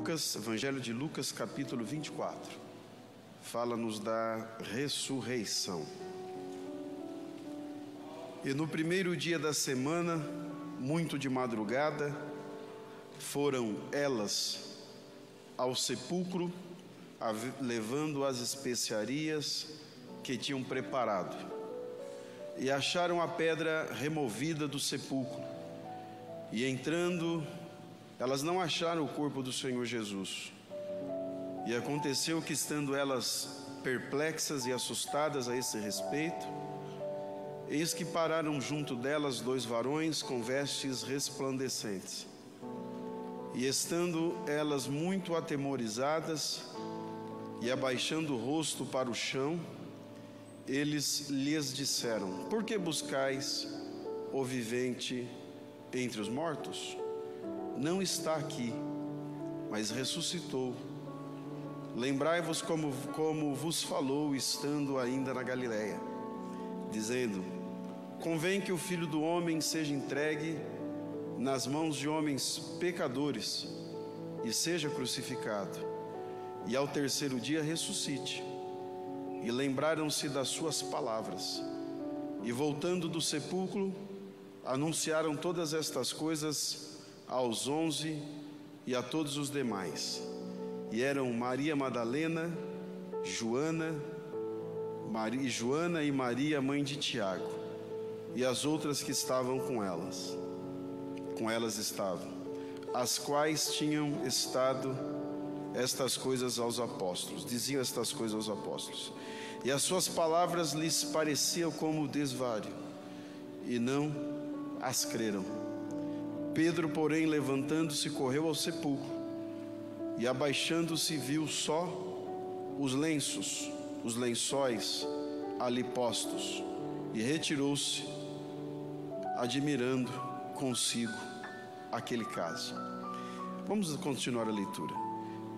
Lucas, Evangelho de Lucas, capítulo 24, fala-nos da ressurreição. E no primeiro dia da semana, muito de madrugada, foram elas ao sepulcro, levando as especiarias que tinham preparado, e acharam a pedra removida do sepulcro, e entrando, elas não acharam o corpo do Senhor Jesus. E aconteceu que, estando elas perplexas e assustadas a esse respeito, eis que pararam junto delas 2 varões com vestes resplandecentes. E estando elas muito atemorizadas e abaixando o rosto para o chão, eles lhes disseram: por que buscais o vivente entre os mortos? Não está aqui, mas ressuscitou. Lembrai-vos como vos falou, estando ainda na Galiléia, dizendo: convém que o Filho do Homem seja entregue nas mãos de homens pecadores e seja crucificado, e ao terceiro dia ressuscite. E lembraram-se das suas palavras, e voltando do sepulcro, anunciaram todas estas coisas aos 11 e a todos os demais. E eram Maria Madalena, Joana e Maria, mãe de Tiago, e as outras que estavam com elas estavam, as quais tinham estado estas coisas aos apóstolos, diziam estas coisas aos apóstolos, e as suas palavras lhes pareciam como desvario, e não as creram. Pedro, porém, levantando-se, correu ao sepulcro, e abaixando-se, viu só os lençóis ali postos, e retirou-se, admirando consigo aquele caso. Vamos continuar a leitura.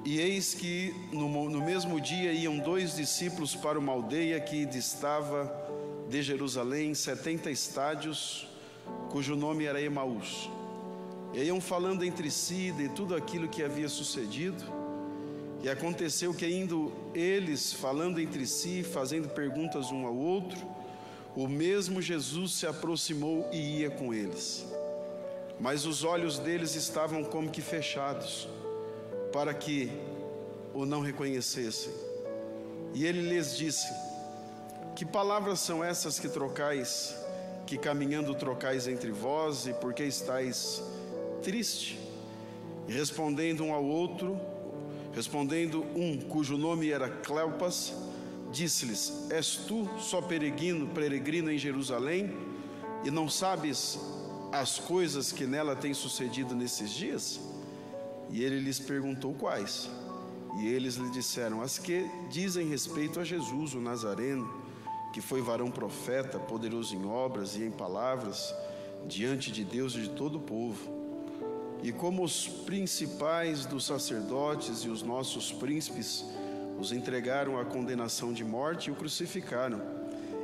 E eis que no mesmo dia iam 2 discípulos para uma aldeia que distava de Jerusalém 70 estádios, cujo nome era Emaús. E iam falando entre si de tudo aquilo que havia sucedido. E aconteceu que, indo eles falando entre si, fazendo perguntas um ao outro, o mesmo Jesus se aproximou e ia com eles. Mas os olhos deles estavam como que fechados, para que o não reconhecessem. E ele lhes disse: que palavras são essas que caminhando trocais entre vós, e por que estáis triste? E respondendo um cujo nome era Cleopas, disse-lhes: és tu só peregrino em Jerusalém, e não sabes as coisas que nela têm sucedido nesses dias? E ele lhes perguntou quais. E eles lhe disseram: as que dizem respeito a Jesus, o Nazareno, que foi varão profeta, poderoso em obras e em palavras, diante de Deus e de todo o povo. E como os principais dos sacerdotes e os nossos príncipes os entregaram à condenação de morte e o crucificaram,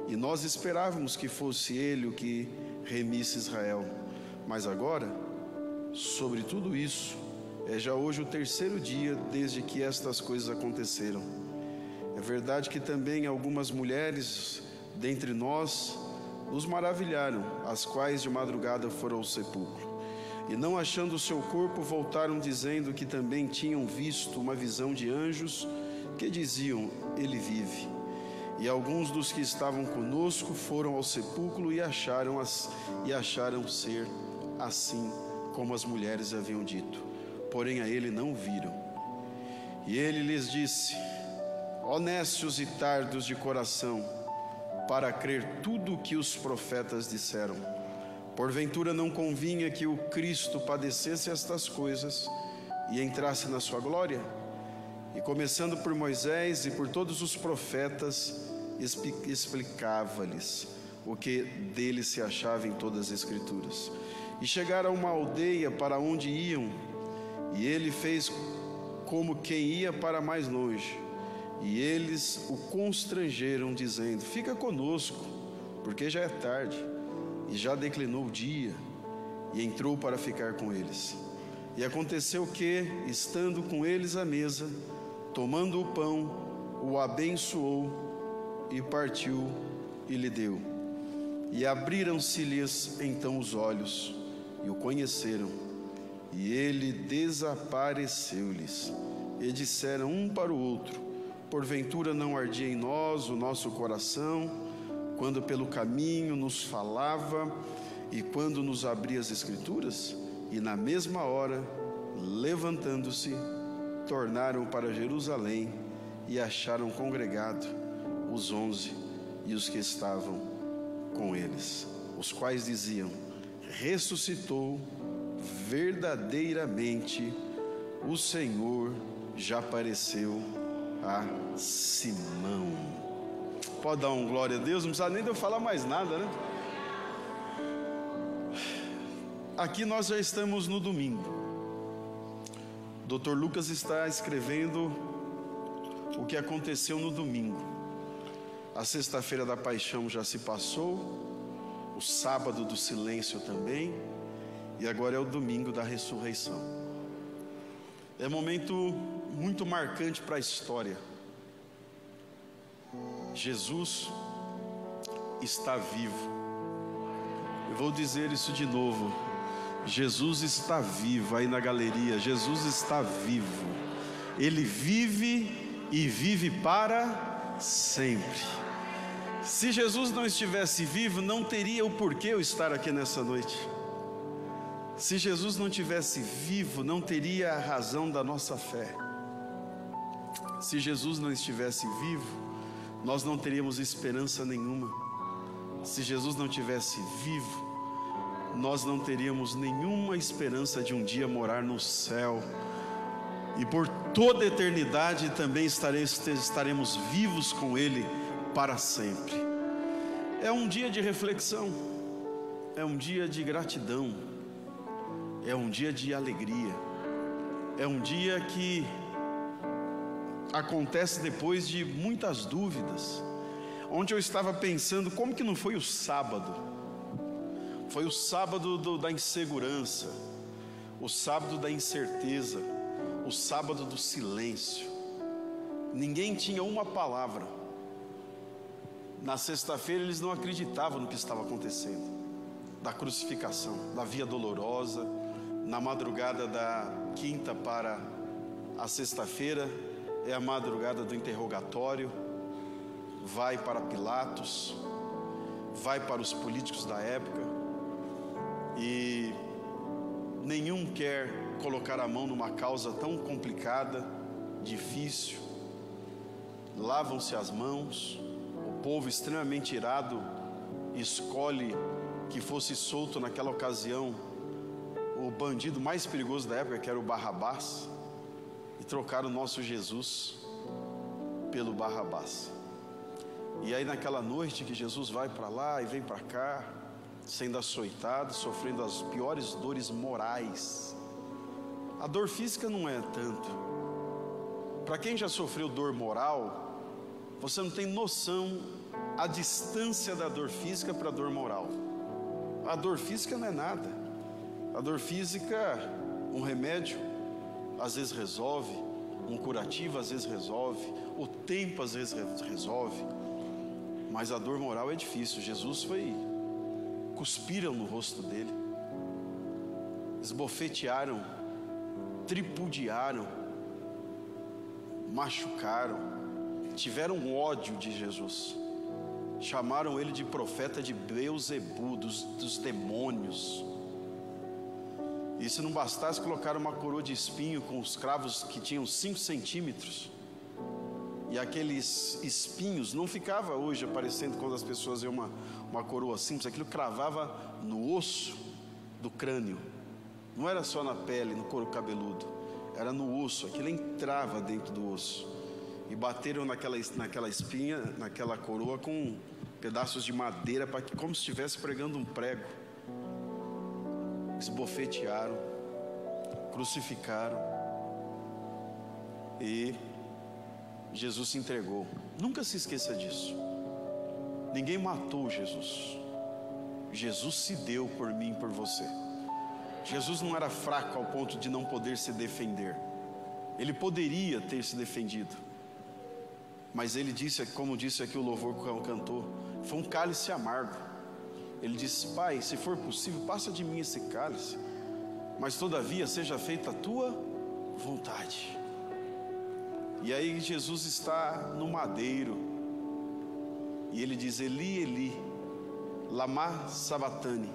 e nós esperávamos que fosse ele o que remisse Israel. Mas agora, sobre tudo isso, é já hoje o 3º dia desde que estas coisas aconteceram. É verdade que também algumas mulheres dentre nós nos maravilharam, as quais de madrugada foram ao sepulcro, e não achando o seu corpo, voltaram dizendo que também tinham visto uma visão de anjos que diziam: ele vive. E alguns dos que estavam conosco foram ao sepulcro e acharam ser assim como as mulheres haviam dito, porém a ele não viram. E ele lhes disse: ó nécios e tardos de coração, para crer tudo o que os profetas disseram. Porventura não convinha que o Cristo padecesse estas coisas e entrasse na sua glória? E começando por Moisés e por todos os profetas, explicava-lhes o que dele se achava em todas as Escrituras. E chegaram a uma aldeia para onde iam, e ele fez como quem ia para mais longe. E eles o constrangeram, dizendo: fica conosco, porque já é tarde, e já declinou o dia. E entrou para ficar com eles. E aconteceu que, estando com eles à mesa, tomando o pão, o abençoou e partiu e lhe deu. E abriram-se-lhes então os olhos e o conheceram. E ele desapareceu-lhes. E disseram um para o outro: porventura não ardia em nós o nosso coração, quando pelo caminho nos falava e quando nos abria as Escrituras? E na mesma hora, levantando-se, tornaram para Jerusalém e acharam congregado os 11 e os que estavam com eles, os quais diziam: ressuscitou verdadeiramente, o Senhor já apareceu a Simão. Pode dar um glória a Deus, não precisa nem de eu falar mais nada, né? Aqui nós já estamos no domingo. O Dr. Lucas está escrevendo o que aconteceu no domingo. A sexta-feira da paixão já se passou, o sábado do silêncio também, e agora é o domingo da ressurreição. É um momento muito marcante para a história. Jesus está vivo. Eu vou dizer isso de novo. Jesus está vivo. Aí na galeria, Jesus está vivo. Ele vive e vive para sempre. Se Jesus não estivesse vivo, não teria o porquê eu estar aqui nessa noite. Se Jesus não estivesse vivo, não teria a razão da nossa fé. Se Jesus não estivesse vivo, nós não teríamos esperança nenhuma. Se Jesus não estivesse vivo, nós não teríamos nenhuma esperança de um dia morar no céu. E por toda a eternidade também estaremos vivos com Ele para sempre. É um dia de reflexão, é um dia de gratidão, é um dia de alegria, é um dia que acontece depois de muitas dúvidas. Ontem eu estava pensando, como que não foi o sábado? Foi o sábado da insegurança, o sábado da incerteza, o sábado do silêncio. Ninguém tinha uma palavra. Na sexta-feira eles não acreditavam no que estava acontecendo, da crucificação, da via dolorosa. Na madrugada da quinta para a sexta-feira é a madrugada do interrogatório. Vai para Pilatos, vai para os políticos da época, e nenhum quer colocar a mão numa causa tão complicada, difícil. Lavam-se as mãos. O povo, extremamente irado, escolhe que fosse solto naquela ocasião o bandido mais perigoso da época, que era o Barrabás, e trocaram o nosso Jesus pelo Barrabás. E aí naquela noite que Jesus vai para lá e vem para cá, sendo açoitado, sofrendo as piores dores morais. A dor física não é tanto. Para quem já sofreu dor moral, você não tem noção a distância da dor física para a dor moral. A dor física não é nada. A dor física, um remédio às vezes resolve, um curativo às vezes resolve, o tempo às vezes resolve, mas a dor moral é difícil. Jesus cuspiram no rosto dele, esbofetearam, tripudiaram, machucaram, tiveram ódio de Jesus, chamaram ele de profeta de Beelzebu, dos demônios. E se não bastasse, colocaram uma coroa de espinho com os cravos que tinham 5 centímetros. E aqueles espinhos não ficava hoje aparecendo quando as pessoas iam uma coroa simples. Aquilo cravava no osso do crânio. Não era só na pele, no couro cabeludo. Era no osso, aquilo entrava dentro do osso. E bateram naquela espinha, naquela coroa, com pedaços de madeira, como se estivesse pregando um prego. Esbofetearam, crucificaram, e Jesus se entregou. Nunca se esqueça disso. Ninguém matou Jesus. Jesus se deu por mim e por você. Jesus não era fraco ao ponto de não poder se defender. Ele poderia ter se defendido, mas ele disse, como disse aqui o louvor que cantou, foi um cálice amargo. Ele disse: Pai, se for possível, passa de mim esse cálice, mas todavia seja feita a tua vontade. E aí Jesus está no madeiro, e ele diz: Eli, Eli, lama sabachthani.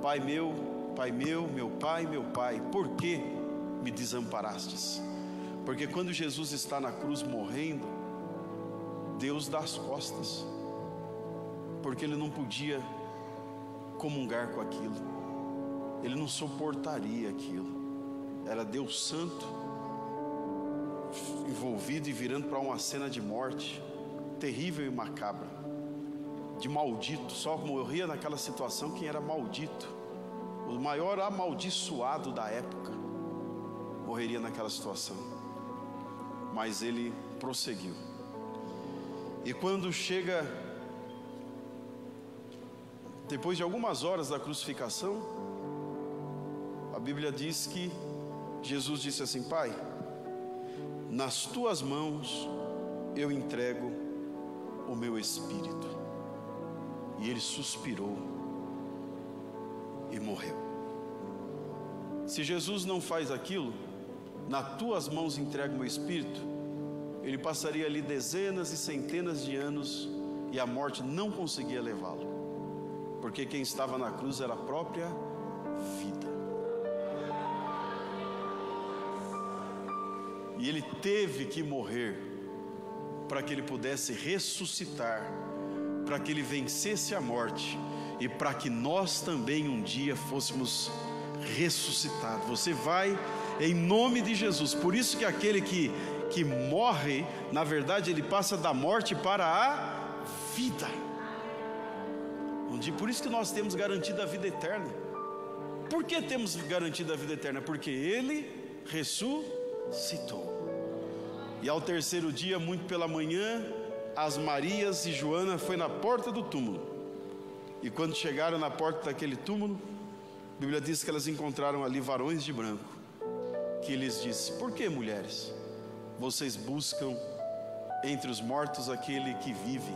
Pai meu, meu Pai, por que me desamparastes? Porque quando Jesus está na cruz morrendo, Deus dá as costas, porque ele não podia comungar com aquilo, ele não suportaria aquilo. Era Deus Santo envolvido e virando para uma cena de morte terrível e macabra, de maldito. Só morria naquela situação quem era maldito, o maior amaldiçoado da época morreria naquela situação. Mas ele prosseguiu. E quando chega, depois de algumas horas da crucificação, a Bíblia diz que Jesus disse assim: Pai, nas tuas mãos eu entrego o meu espírito. E ele suspirou e morreu. Se Jesus não faz aquilo, nas tuas mãos entrego o meu espírito, ele passaria ali dezenas e centenas de anos e a morte não conseguia levá-lo, porque quem estava na cruz era a própria vida. E ele teve que morrer para que ele pudesse ressuscitar, para que ele vencesse a morte e para que nós também um dia fôssemos ressuscitados. Você vai em nome de Jesus. Por isso que aquele que morre, na verdade ele passa da morte para a vida. Por isso que nós temos garantido a vida eterna. Por que temos garantido a vida eterna? Porque ele ressuscitou. E ao terceiro dia, muito pela manhã, as Marias e Joana foi na porta do túmulo. E quando chegaram na porta daquele túmulo, a Bíblia diz que elas encontraram ali varões de branco, que lhes disse: por que, mulheres, vocês buscam entre os mortos aquele que vive?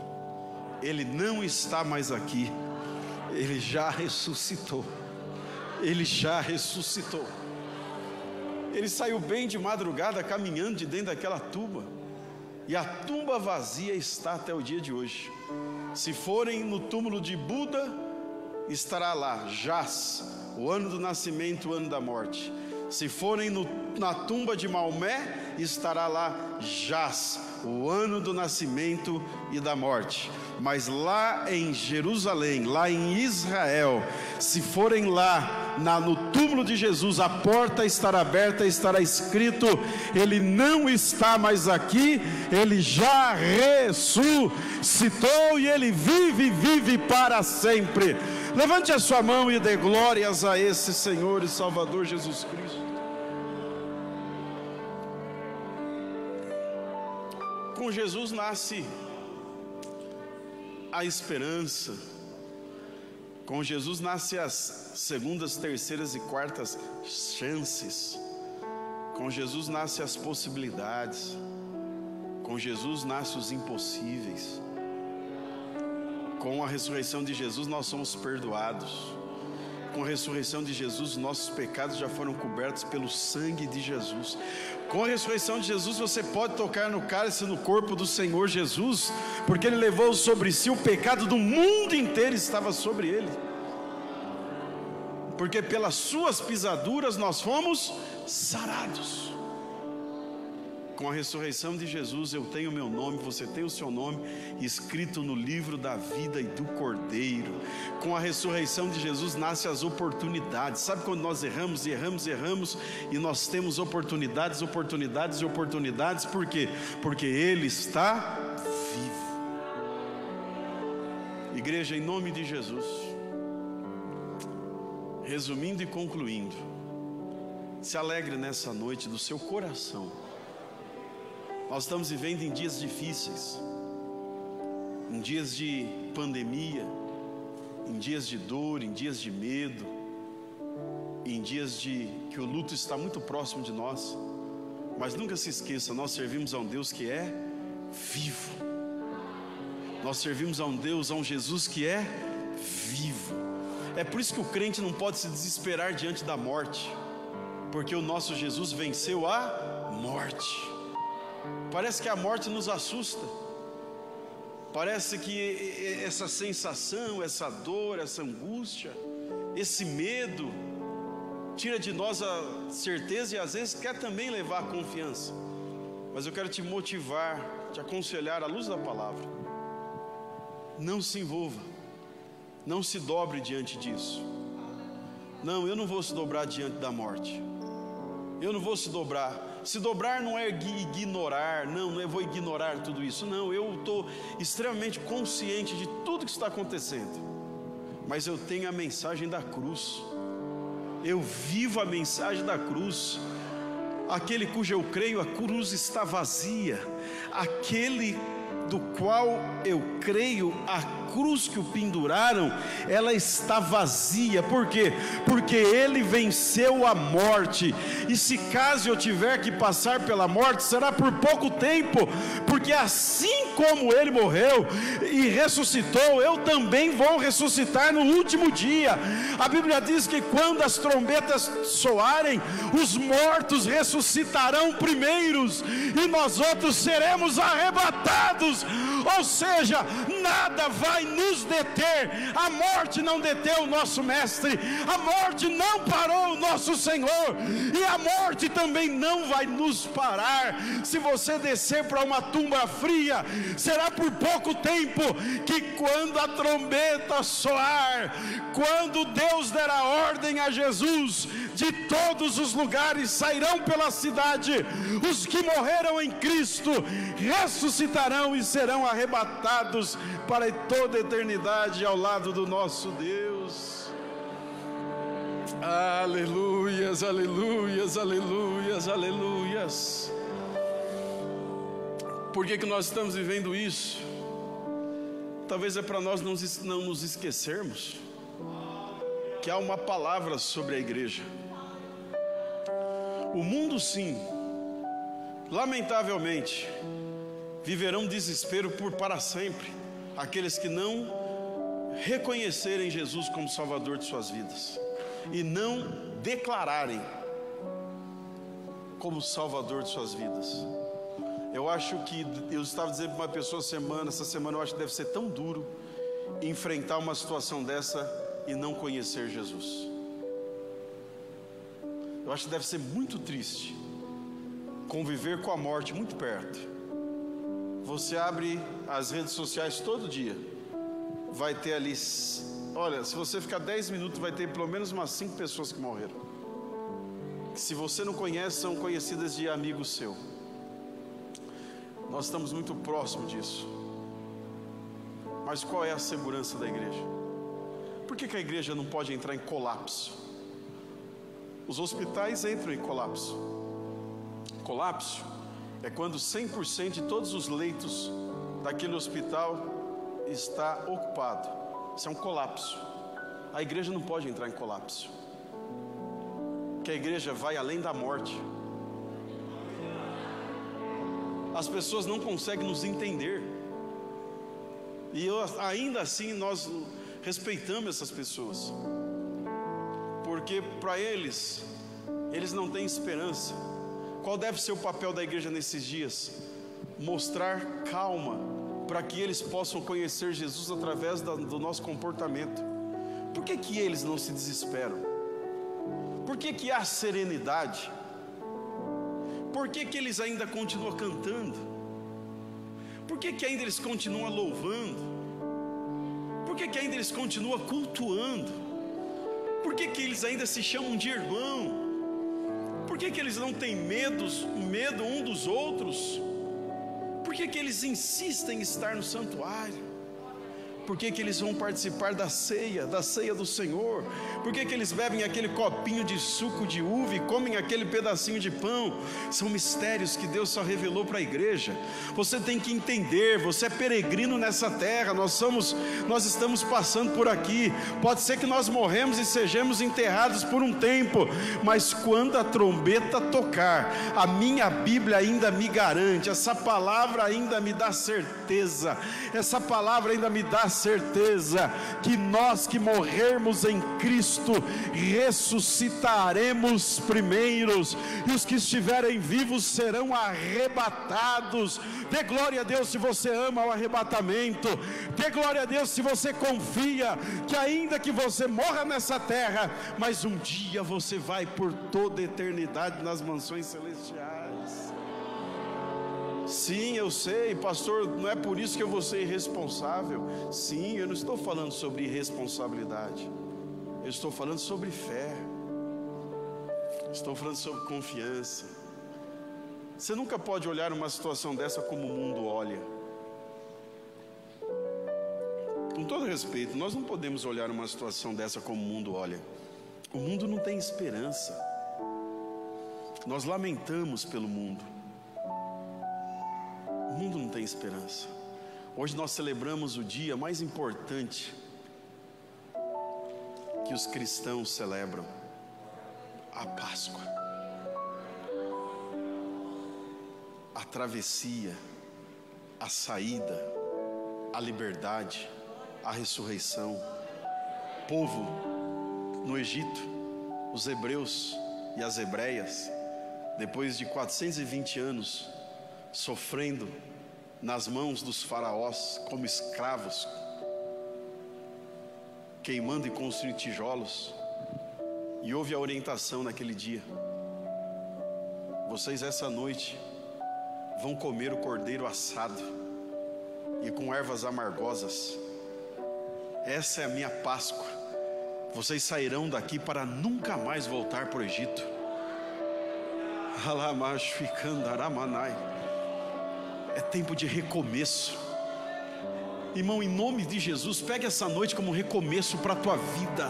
Ele não está mais aqui, ele já ressuscitou. Ele já ressuscitou. Ele saiu bem de madrugada caminhando de dentro daquela tumba, e a tumba vazia está até o dia de hoje. Se forem no túmulo de Buda, estará lá, jaz, o ano do nascimento, o ano da morte. Se forem na tumba de Maomé, estará lá, jaz, o ano do nascimento e da morte. Mas lá em Jerusalém, lá em Israel, se forem lá no túmulo de Jesus, a porta estará aberta, estará escrito: ele não está mais aqui, ele já ressuscitou e ele vive para sempre. Levante a sua mão e dê glórias a esse Senhor e Salvador Jesus Cristo. Com Jesus nasce a esperança. Com Jesus nasce as segundas, terceiras e quartas chances. Com Jesus nasce as possibilidades. Com Jesus nasce os impossíveis. Com a ressurreição de Jesus nós somos perdoados. Com a ressurreição de Jesus nossos pecados já foram cobertos pelo sangue de Jesus. Com a ressurreição de Jesus você pode tocar no cálice, no corpo do Senhor Jesus, porque ele levou sobre si o pecado do mundo inteiro, estava sobre ele. Porque pelas suas pisaduras nós fomos sarados. Com a ressurreição de Jesus eu tenho o meu nome, você tem o seu nome escrito no livro da vida e do Cordeiro. Com a ressurreição de Jesus nascem as oportunidades. Sabe quando nós erramos e nós temos oportunidades, por quê? Porque ele está vivo. Igreja, em nome de Jesus, resumindo e concluindo, se alegre nessa noite do seu coração. Nós estamos vivendo em dias difíceis, em dias de pandemia, em dias de dor, em dias de medo, em dias que o luto está muito próximo de nós. Mas nunca se esqueça, nós servimos a um Deus que é vivo. Nós servimos a um Deus, a um Jesus que é vivo. É por isso que o crente não pode se desesperar diante da morte, porque o nosso Jesus venceu a morte. Parece que a morte nos assusta. Parece que essa sensação, essa dor, essa angústia, esse medo tira de nós a certeza e às vezes quer também levar a confiança. Mas eu quero te motivar, te aconselhar à luz da palavra. Não se envolva, não se dobre diante disso. Não, eu não vou se dobrar diante da morte. Eu não vou se dobrar. Se dobrar não é ignorar, não eu vou ignorar tudo isso. Não, eu estou extremamente consciente de tudo que está acontecendo. Mas eu tenho a mensagem da cruz. Eu vivo a mensagem da cruz. Aquele cujo eu creio, a cruz está vazia. Aquele do qual eu creio, a cruz que o penduraram, ela está vazia. Por quê? Porque ele venceu a morte. E se caso eu tiver que passar pela morte, será por pouco tempo, porque assim como ele morreu e ressuscitou, eu também vou ressuscitar no último dia. A Bíblia diz que quando as trombetas soarem, os mortos ressuscitarão primeiros e nós outros seremos arrebatados. Ou seja, nada vai nos deter. A morte não deteu o nosso mestre, a morte não parou o nosso Senhor, e a morte também não vai nos parar. Se você descer para uma tumba fria, será por pouco tempo, que quando a trombeta soar, quando Deus der a ordem a Jesus, de todos os lugares sairão pela cidade os que morreram em Cristo, ressuscitarão e serão arrebatados para toda a eternidade ao lado do nosso Deus. Aleluias, aleluias, aleluias, aleluias. Por que nós estamos vivendo isso? Talvez é para nós não nos esquecermos que há uma palavra sobre a igreja. O mundo, sim, lamentavelmente, viverão desespero para sempre aqueles que não reconhecerem Jesus como Salvador de suas vidas e não declararem como Salvador de suas vidas. Eu acho que, eu estava dizendo para uma pessoa essa semana eu acho que deve ser tão duro enfrentar uma situação dessa e não conhecer Jesus. Eu acho que deve ser muito triste conviver com a morte muito perto. Você abre as redes sociais todo dia, vai ter ali, olha, se você ficar 10 minutos vai ter pelo menos umas 5 pessoas que morreram, que se você não conhece, são conhecidas de amigo seu. Nós estamos muito próximos disso. Mas qual é a segurança da igreja? Por que a igreja não pode entrar em colapso? Os hospitais entram em colapso. Colapso é quando 100% de todos os leitos daquele hospital está ocupado. Isso é um colapso. A igreja não pode entrar em colapso, porque a igreja vai além da morte. As pessoas não conseguem nos entender, e ainda assim nós respeitamos essas pessoas, porque para eles não têm esperança. Qual deve ser o papel da igreja nesses dias? Mostrar calma, para que eles possam conhecer Jesus através do nosso comportamento. Por que eles não se desesperam? Por que há serenidade? Por que eles ainda continuam cantando? Por que ainda eles continuam louvando? Por que ainda eles continuam cultuando? Por que eles ainda se chamam de irmão? Por que eles não têm medo um dos outros? Por que eles insistem em estar no santuário? Por que que eles vão participar da ceia do Senhor? Por que que eles bebem aquele copinho de suco de uva e comem aquele pedacinho de pão? São mistérios que Deus só revelou para a igreja. Você tem que entender, você é peregrino nessa terra, nós estamos passando por aqui. Pode ser que nós morremos e sejamos enterrados por um tempo, mas quando a trombeta tocar, a minha Bíblia ainda me garante, essa palavra ainda me dá certeza, essa palavra ainda me dá certeza que nós que morrermos em Cristo ressuscitaremos primeiros, e os que estiverem vivos serão arrebatados. Dê glória a Deus se você ama o arrebatamento. Dê glória a Deus se você confia que ainda que você morra nessa terra, mas um dia você vai por toda a eternidade nas mansões celestiais. Sim, eu sei, pastor, não é por isso que eu vou ser irresponsável. Sim, eu não estou falando sobre irresponsabilidade, eu estou falando sobre fé, estou falando sobre confiança. Você nunca pode olhar uma situação dessa como o mundo olha. Com todo respeito, nós não podemos olhar uma situação dessa como o mundo olha. O mundo não tem esperança. Nós lamentamos pelo mundo. O mundo não tem esperança. Hoje nós celebramos o dia mais importante que os cristãos celebram, a Páscoa. A travessia, a saída, a liberdade, a ressurreição. Povo no Egito, os hebreus e as hebreias, depois de 420 anos sofrendo nas mãos dos faraós como escravos, queimando e construindo tijolos, e houve a orientação naquele dia: vocês essa noite vão comer o cordeiro assado e com ervas amargosas. Essa é a minha Páscoa. Vocês sairão daqui para nunca mais voltar para o Egito. É tempo de recomeço. Irmão, em nome de Jesus, pegue essa noite como recomeço para a tua vida.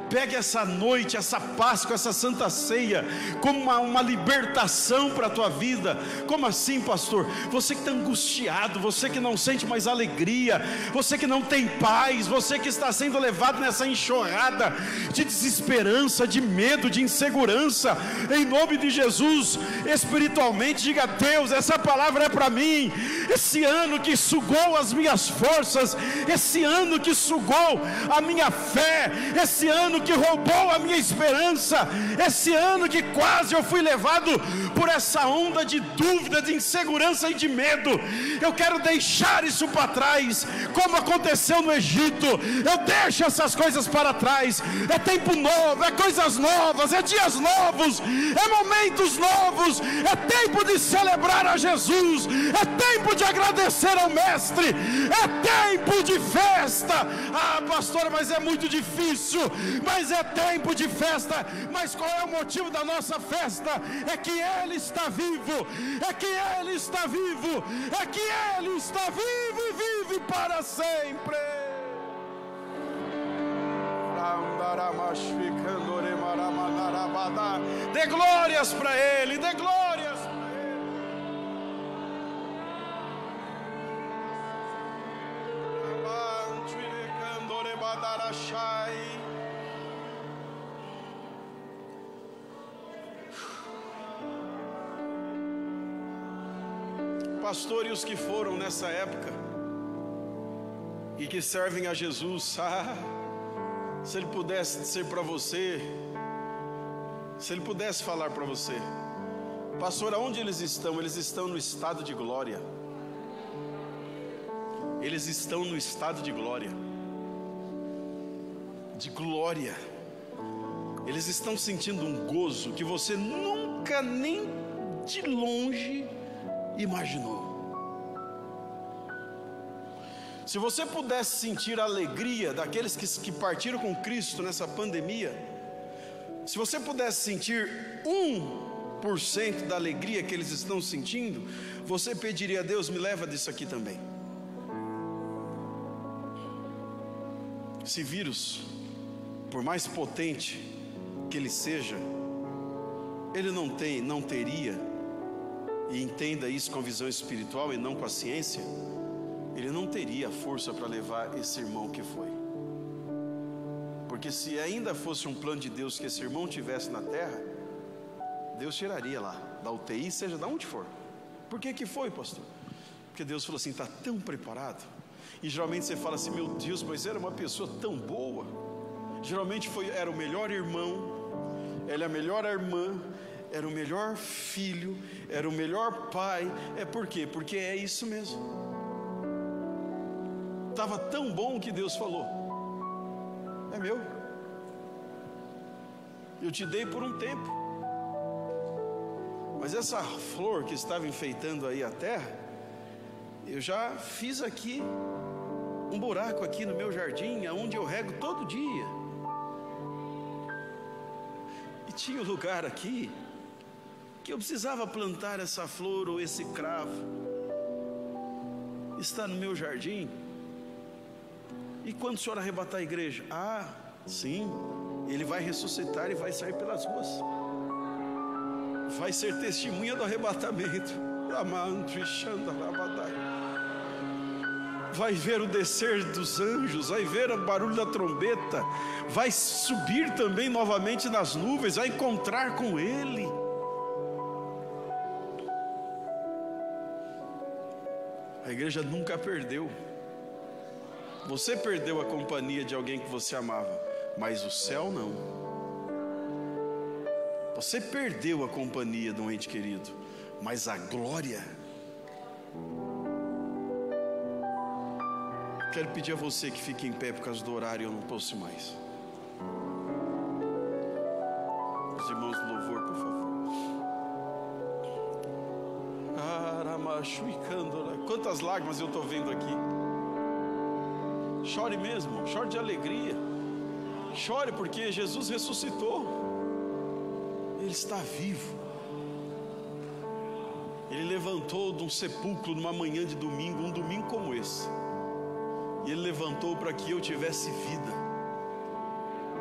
Pegue essa noite, essa Páscoa, essa Santa Ceia como uma libertação para a tua vida. Como assim, pastor? Você que está angustiado, você que não sente mais alegria, você que não tem paz, você que está sendo levado nessa enxurrada de desesperança, de medo, de insegurança, em nome de Jesus, espiritualmente, diga: Deus, essa palavra é para mim. Esse ano que sugou as minhas forças, esse ano que sugou a minha fé, esse ano que roubou a minha esperança, esse ano que quase eu fui levado por essa onda de dúvida, de insegurança e de medo, eu quero deixar isso para trás, como aconteceu no Egito. Eu deixo essas coisas para trás. É tempo novo, é coisas novas, é dias novos, é momentos novos, é tempo de celebrar a Jesus, é tempo de agradecer ao Mestre, é tempo de festa. Ah, pastora, mas é muito difícil. Mas é tempo de festa. Mas qual é o motivo da nossa festa? É que Ele está vivo, é que Ele está vivo, é que Ele está vivo e vive para sempre. Dê glórias para Ele, dê glórias para Ele. Pastor, e os que foram nessa época e que servem a Jesus, se Ele pudesse dizer para você, se Ele pudesse falar para você: pastor, aonde eles estão? Eles estão no estado de glória. Eles estão no estado de glória. De glória. Eles estão sentindo um gozo que você nunca nem de longe imaginou. Se você pudesse sentir a alegria daqueles que partiram com Cristo nessa pandemia, se você pudesse sentir 1% da alegria que eles estão sentindo, você pediria a Deus: me leva disso aqui também. Esse vírus, por mais potente que ele seja, ele não teria, e entenda isso com visão espiritual e não com a ciência, ele não teria força para levar esse irmão que foi. Porque se ainda fosse um plano de Deus que esse irmão tivesse na terra, Deus tiraria lá, da UTI, seja de onde for. Por que foi, pastor? Porque Deus falou assim, está tão preparado. E geralmente você fala assim, meu Deus, mas era uma pessoa tão boa. Geralmente era o melhor irmão, ela é a melhor irmã, era o melhor filho, era o melhor pai. Por quê? Porque é isso mesmo. Estava tão bom que Deus falou, é meu, eu te dei por um tempo. Mas essa flor que estava enfeitando aí a terra, eu já fiz aqui um buraco aqui no meu jardim, onde eu rego todo dia. E tinha um lugar aqui que eu precisava plantar essa flor ou esse cravo. Está no meu jardim. E quando o Senhor arrebatar a igreja? Sim, Ele vai ressuscitar e vai sair pelas ruas. Vai ser testemunha do arrebatamento. Vai ver o descer dos anjos, vai ver o barulho da trombeta, vai subir também novamente nas nuvens, vai encontrar com Ele. A igreja nunca perdeu. Você perdeu a companhia de alguém que você amava, mas o céu não. Você perdeu a companhia de um ente querido, mas a glória. Quero pedir a você que fique em pé por causa do horário, eu não posso mais. Os irmãos do louvor, por favor. Quantas lágrimas eu estou vendo aqui. Chore mesmo, chore de alegria. Chore porque Jesus ressuscitou. Ele está vivo. Ele levantou de um sepulcro numa manhã de domingo, um domingo como esse. E Ele levantou para que eu tivesse vida,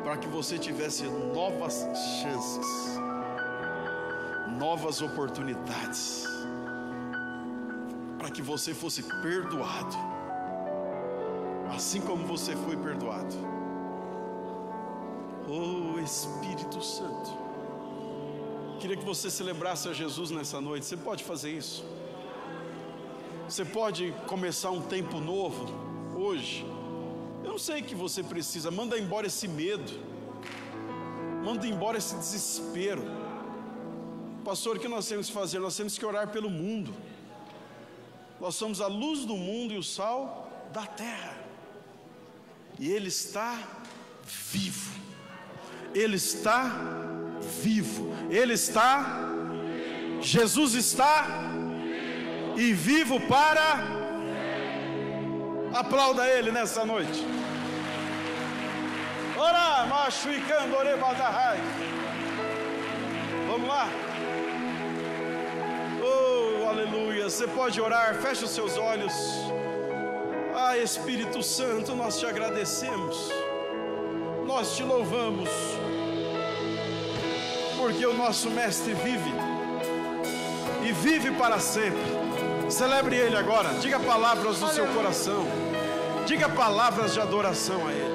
para que você tivesse novas chances, novas oportunidades, para que você fosse perdoado, assim como você foi perdoado. Oh Espírito Santo, queria que você celebrasse a Jesus nessa noite. Você pode fazer isso. Você pode começar um tempo novo hoje. Eu não sei o que você precisa. Manda embora esse medo, manda embora esse desespero. Pastor, o que nós temos que fazer? Nós temos que orar pelo mundo. Nós somos a luz do mundo e o sal da terra. E Ele está vivo. Ele está vivo. Ele está, Jesus está e vivo para. Aplauda Ele nessa noite. Ora, macho e candore badahai. Vamos lá. Oh, aleluia. Você pode orar, feche os seus olhos. Espírito Santo, nós te agradecemos, nós te louvamos, porque o nosso Mestre vive, e vive para sempre. Celebre Ele agora, diga palavras do seu coração, diga palavras de adoração a Ele.